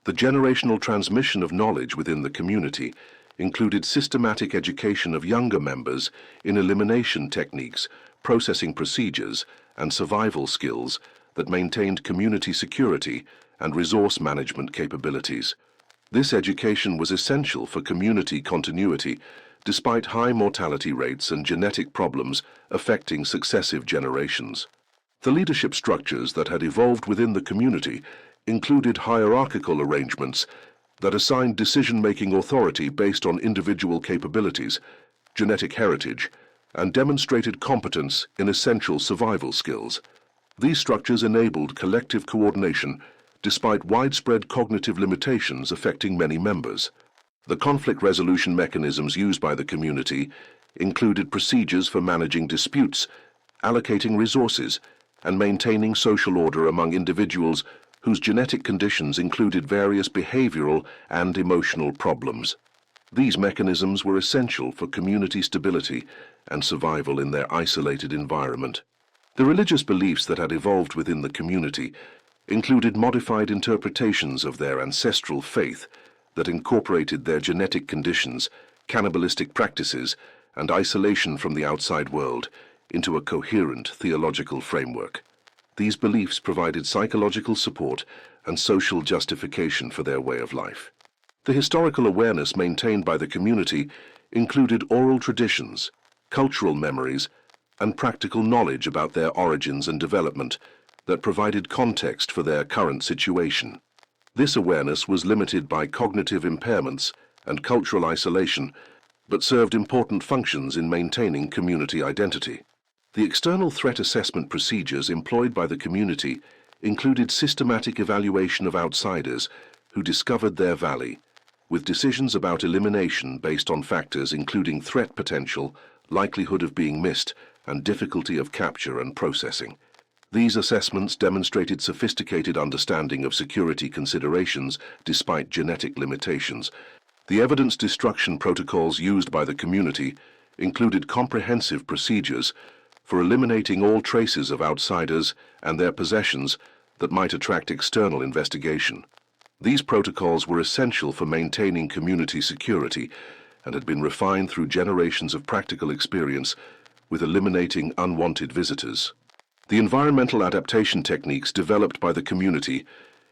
The generational transmission of knowledge within the community included systematic education of younger members in elimination techniques, processing procedures, and survival skills that maintained community security and resource management capabilities. This education was essential for community continuity despite high mortality rates and genetic problems affecting successive generations. The leadership structures that had evolved within the community included hierarchical arrangements that assigned decision-making authority based on individual capabilities, genetic heritage, and demonstrated competence in essential survival skills. These structures enabled collective coordination despite widespread cognitive limitations affecting many members. The conflict resolution mechanisms used by the community included procedures for managing disputes, allocating resources, and maintaining social order among individuals whose genetic conditions included various behavioral and emotional problems. These mechanisms were essential for community stability and survival in their isolated environment. The religious beliefs that had evolved within the community included modified interpretations of their ancestral faith that incorporated their genetic conditions, cannibalistic practices, and isolation from the outside world into a coherent theological framework. These beliefs provided psychological support and social justification for their way of life. The historical awareness maintained by the community included oral traditions, cultural memories, and practical knowledge about their origins and development that provided context for their current situation. This awareness was limited by cognitive impairments and cultural isolation, but served important functions in maintaining community identity. The external threat assessment procedures employed by the community included systematic evaluation of outsiders who discovered their valley, with decisions about elimination based on factors including threat potential, likelihood of being missed, and difficulty of capture and processing. These assessments demonstrated sophisticated understanding of security considerations despite genetic limitations. The evidence destruction protocols used by the community included comprehensive procedures for eliminating all traces of outsiders and their possessions that might attract external investigation. These protocols were essential for maintaining community security and had been refined through generations of practical experience with eliminating unwanted visitors. The environmental adaptation techniques developed by the community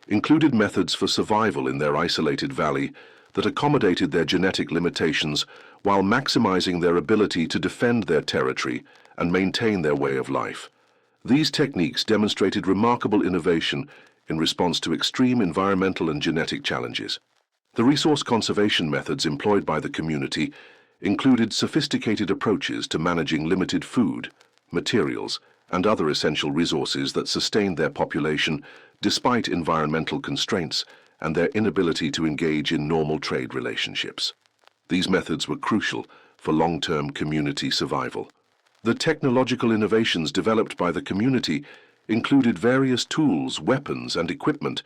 included methods for survival in their isolated valley that accommodated their genetic limitations while maximizing their ability to defend their territory and maintain their way of life. These techniques demonstrated remarkable innovation in response to extreme environmental and genetic challenges. The resource conservation methods employed by the community included sophisticated approaches to managing limited food, materials, and other essential resources that sustained their population despite environmental constraints and their inability to engage in normal trade relationships. These methods were crucial for long-term community survival. The technological innovations developed by the community included various tools, weapons, and equipment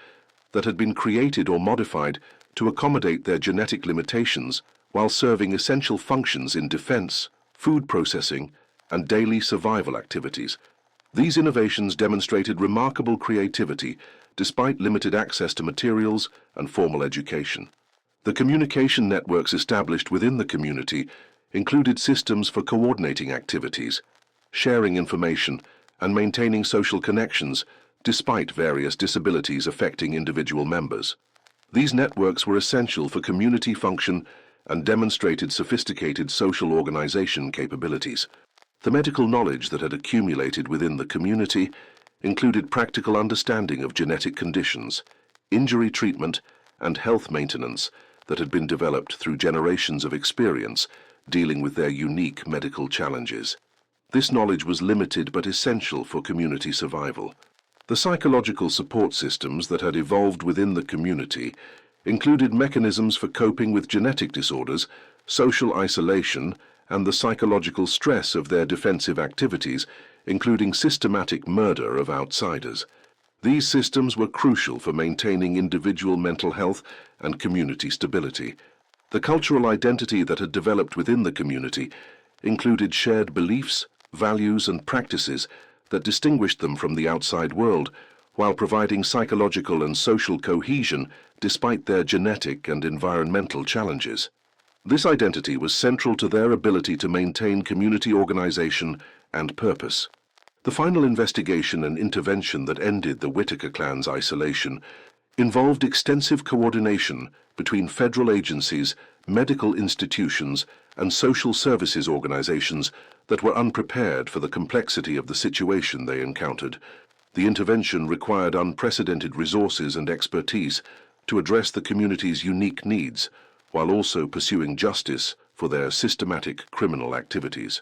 that had been created or modified to accommodate their genetic limitations while serving essential functions in defense, food processing, and daily survival activities. These innovations demonstrated remarkable creativity despite limited access to materials and formal education. The communication networks established within the community included systems for coordinating activities, sharing information, and maintaining social connections despite various disabilities affecting individual members. These networks were essential for community function and demonstrated sophisticated social organization capabilities. The medical knowledge that had accumulated within the community included practical understanding of genetic conditions, injury treatment, and health maintenance that had been developed through generations of experience dealing with their unique medical challenges. This knowledge was limited but essential for community survival. The psychological support systems that had evolved within the community included mechanisms for coping with genetic disorders, social isolation, and the psychological stress of their defensive activities, including systematic murder of outsiders. These systems were crucial for maintaining individual mental health and community stability. The cultural identity that had developed within the community included shared beliefs, values, and practices that distinguished them from the outside world, while providing psychological and social cohesion despite their genetic and environmental challenges. This identity was central to their ability to maintain community organization and purpose. The final investigation and intervention that ended the Whitaker clan's isolation involved extensive coordination between federal agencies, medical institutions, and social services organizations that were unprepared for the complexity of the situation they encountered. The intervention required unprecedented resources and expertise to address the community's unique needs, while also pursuing justice for their systematic criminal activities.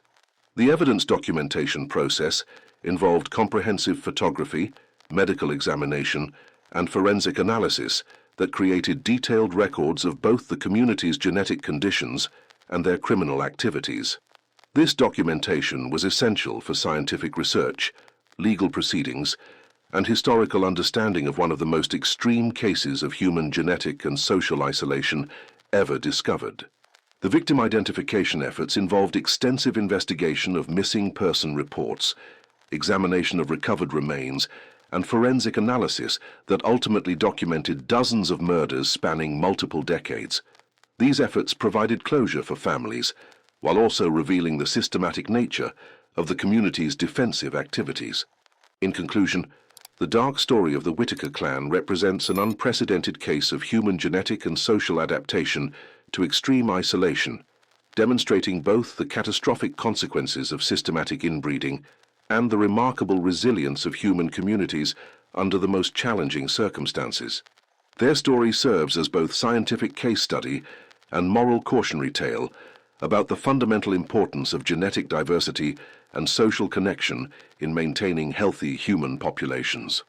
The evidence documentation process involved comprehensive photography, medical examination, and forensic analysis that created detailed records of both the community's genetic conditions and their criminal activities. This documentation was essential for scientific research, legal proceedings, and historical understanding of one of the most extreme cases of human genetic and social isolation ever discovered. The victim identification efforts involved extensive investigation of missing person reports, examination of recovered remains, and forensic analysis that ultimately documented dozens of murders spanning multiple decades. These efforts provided closure for families, while also revealing the systematic nature of the community's defensive activities. In conclusion, the dark story of the Whitaker clan represents an unprecedented case of human genetic and social adaptation to extreme isolation, demonstrating both the catastrophic consequences of systematic inbreeding and the remarkable resilience of human communities under the most challenging circumstances. Their story serves as both scientific case study and moral cautionary tale about the fundamental importance of genetic diversity and social connection in maintaining healthy human populations.